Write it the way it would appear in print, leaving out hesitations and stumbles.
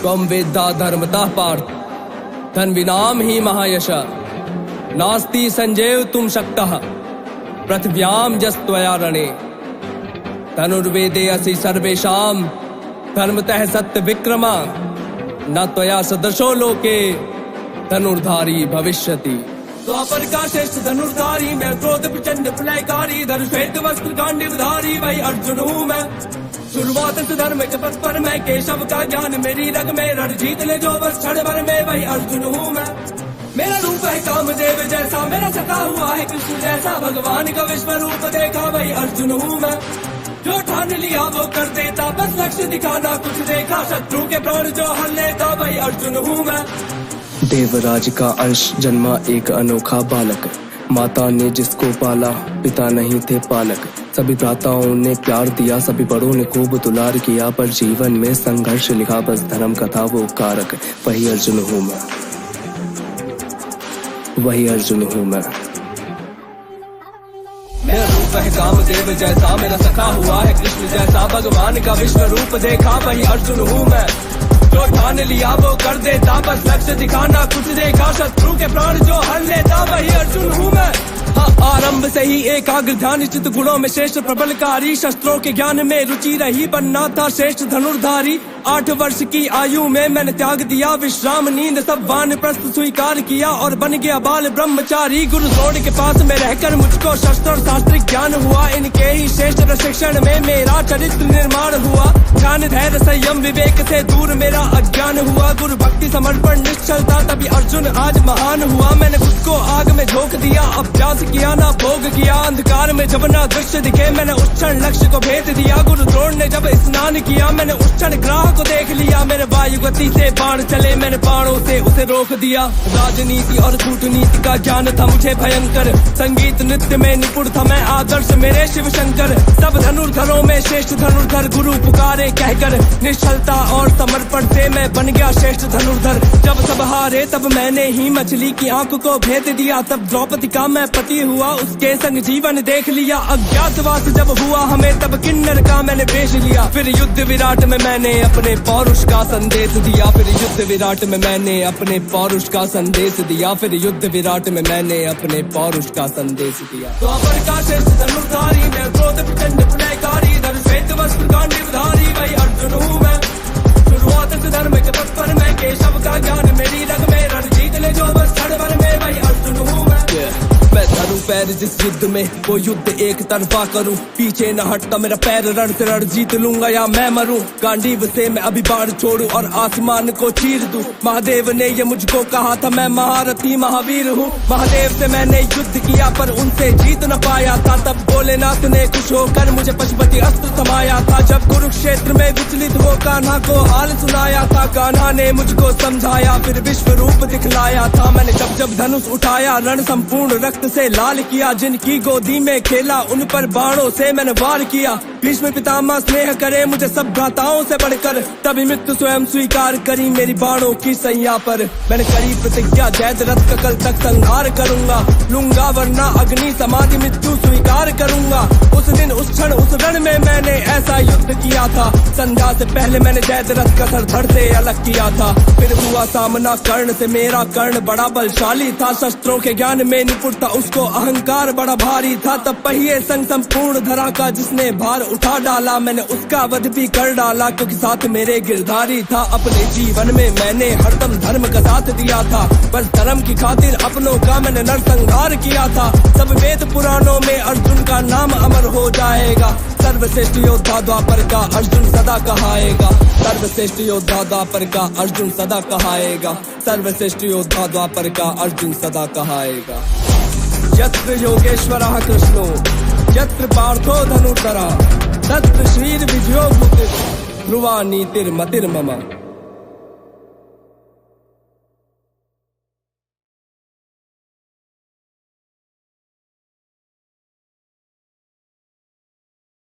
त्वं वेद्दा धर्मतः पार्थ धन्विनाम ही महायश नास्ति संजय तुम शक्तः पृथिव्याम जस्त्वया रणे धनुर्वेदे असि सर्वेषां धर्मतः सत्य विक्रमा न त्वया सदृशो लोके धनुर्धारी भविष्यति। द्वापर का श्रेष्ठ धनुर्धारी मैं, क्रोध प्रचंड प्रलयकारी, धनुष श्वेत वस्त्र गांडीवधारी वही अर्जुन हूँ मैं। शुरुआत से धर्म के पथ पर मैं, केशव का ज्ञान मेरी रग में, रण जीत ले जो बस क्षण भर में वही अर्जुन हूँ मैं। मेरा रूप है कामदेव जैसा, मेरा सखा हुआ है कृष्ण जैसा, भगवान का विश्व रूप देखा वही अर्जुन हूँ मैं। जो ठान लिया वो कर देता, बस लक्ष्य दिखाना कुछ देखा, शत्रु के प्राण जो हर लेता वही अर्जुन हूँ मैं। देवराज का अंश जन्मा एक अनोखा बालक, माता ने जिसको पाला पिता नहीं थे पालक। सभी भ्राताओं ने प्यार दिया, सभी बड़ों ने खूब दुलार किया, पर जीवन में संघर्ष लिखा बस धर्म का था वो कारक। वही अर्जुन हूँ मैं, वही अर्जुन हूँ मैं। मेरा रूप है कामदेव जैसा, मेरा सखा हुआ है कृष्ण जैसा, भगवान का विश्व रूप देखा वही अर्जुन हूँ मैं। जो ठान लिया वो कर देता, बस लक्ष्य दिखाना कुछ देखा, शत्रु के प्राण जो हर लेता वही अर्जुन हूँ मैं। हाँ, आरंभ से ही एकाग्र ध्यान चित गुणों में श्रेष्ठ प्रबलकारी, शस्त्रों के ज्ञान में रुचि रही, बनना था श्रेष्ठ धनुर्धारी। 8 वर्ष की आयु में मैंने त्याग दिया विश्राम नींद, सब वानप्रस्थ स्वीकार किया और बन गया बाल ब्रह्मचारी। गुरु द्रोण के पास में रहकर मुझको शस्त्र और शास्त्रिक ज्ञान हुआ, इनके ही श्रेष्ठ प्रशिक्षण में मेरा चरित्र निर्माण हुआ। ध्यान धैर्य संयम विवेक से दूर मेरा अज्ञान हुआ, गुरु भक्ति समर्पण निश्चलता तभी अर्जुन आज महान हुआ। मैंने खुद को आग में झोंक दिया, अभ्यास किया ना भोग किया, अंधकार में जब ना दृश्य दिखे मैंने उस क्षण लक्ष्य को भेद दिया। गुरु द्रोण ने जब स्नान किया मैंने उस क्षण ग्राह को देख लिया, मेरे वायु गति से बाण चले मैंने बाणों से उसे रोक दिया। राजनीति और कूटनीति का ज्ञान था मुझे भयंकर, संगीत नृत्य में निपुण था मैं, आदर्श मेरे शिव शंकर। सब धनुर्धरों में श्रेष्ठ धनुर्धर गुरु पुकारे कहकर, निश्चलता और समर्पण से मैं बन गया श्रेष्ठ धनुर्धर। जब सब हारे तब मैंने ही मछली की आंख को भेद दिया, तब द्रौपदी का मैं पति हुआ उसके संग जीवन देख लिया। अज्ञातवास जब हुआ हमें तब किन्नर का मैंने बेच लिया, फिर युद्ध विराट में मैंने अपने पौरुष का संदेश दिया, फिर युद्ध विराट में मैंने अपने पौरुष का संदेश दिया, फिर युद्ध विराट में मैंने अपने पौरुष का संदेश दिया। द्वापर का श्रेष्ठ धनुर्धारी मैं, क्रोध प्रचंड प्रलयकारी, धनुष श्वेत वस्त्र गांडीवधारी वही अर्जुन हूँ मैं। शुरुआत से धर्म के पथ पर मैं, केशव का ज्ञान मेरी रग में, रण जीत ले जो बस क्षण भर में वही अर्जुन हूँ मैं। मैं धरूं पैर जिस युद्ध में वो युद्ध एक तरफा करूं, पीछे न हटता मेरा पैर, रण से रण जीत लूंगा या मैं मरूं। गांडीव से मैं अभी बाण छोड़ूं और आसमान को चीर दूं, महादेव ने ये मुझको कहा था मैं महारथी महावीर हूँ। महादेव से मैंने युद्ध किया पर उनसे जीत न पाया था, तब भोलेनाथ ने खुश होकर मुझे पशुपति अस्त्र थमाया था। जब कुरुक्षेत्र में विचलित हो कान्हा को हाल सुनाया था, कान्हा ने मुझको समझाया फिर विश्व रूप दिखलाया था। मैंने जब जब धनुष उठाया रण संपूर्ण रक्त से लाल किया, जिनकी गोदी में खेला उन पर बाणों से मैंने वार किया। भीष्म पितामह स्नेह करे मुझे सब भ्राताओं से बढ़कर, तभी मृत्यु स्वयं स्वीकार करी मेरी बाणों की सैया पर। मैंने करी प्रतिज्ञा जयद्रथ का कल तक संहार करूंगा, लूंगा वरना अग्नि समाधि मृत्यु स्वीकार करूंगा। उस दिन उस क्षण उस रण में मैंने ऐसा युद्ध किया था, संध्या से पहले मैंने जयद्रथ का सर धड़ से अलग किया था। फिर हुआ सामना कर्ण से, मेरा कर्ण बड़ा बलशाली था, शस्त्रों के ज्ञान में निपुण था, उसको अहंकार बड़ा भारी था। तब पहिए संग संपूर्ण धरा का जिसने भार उठा डाला, मैंने उसका वध भी कर डाला, क्योंकि साथ मेरे गिरधारी था। अपने जीवन में मैंने हरदम धर्म का साथ दिया था, बस धर्म की खातिर अपनों का मैंने नरसंहार किया था। सब वेद पुराणों में अर्जुन का नाम अमर हो जाएगा, सर्वश्रेष्ठ योद्धा द्वापर का अर्जुन सदा कहाएगा। सर्वश्रेष्ठ योद्धा द्वापर का अर्जुन सदा कहाएगा, सर्वश्रेष्ठ योद्धा द्वापर का अर्जुन सदा कहाएगा। यत्र योगेश्वरः कृष्णो यत्र पार्थो धनुर्धरः तत्र श्रीर्विजयो भूतिर् ध्रुवा नीतिर्मतिर्मम।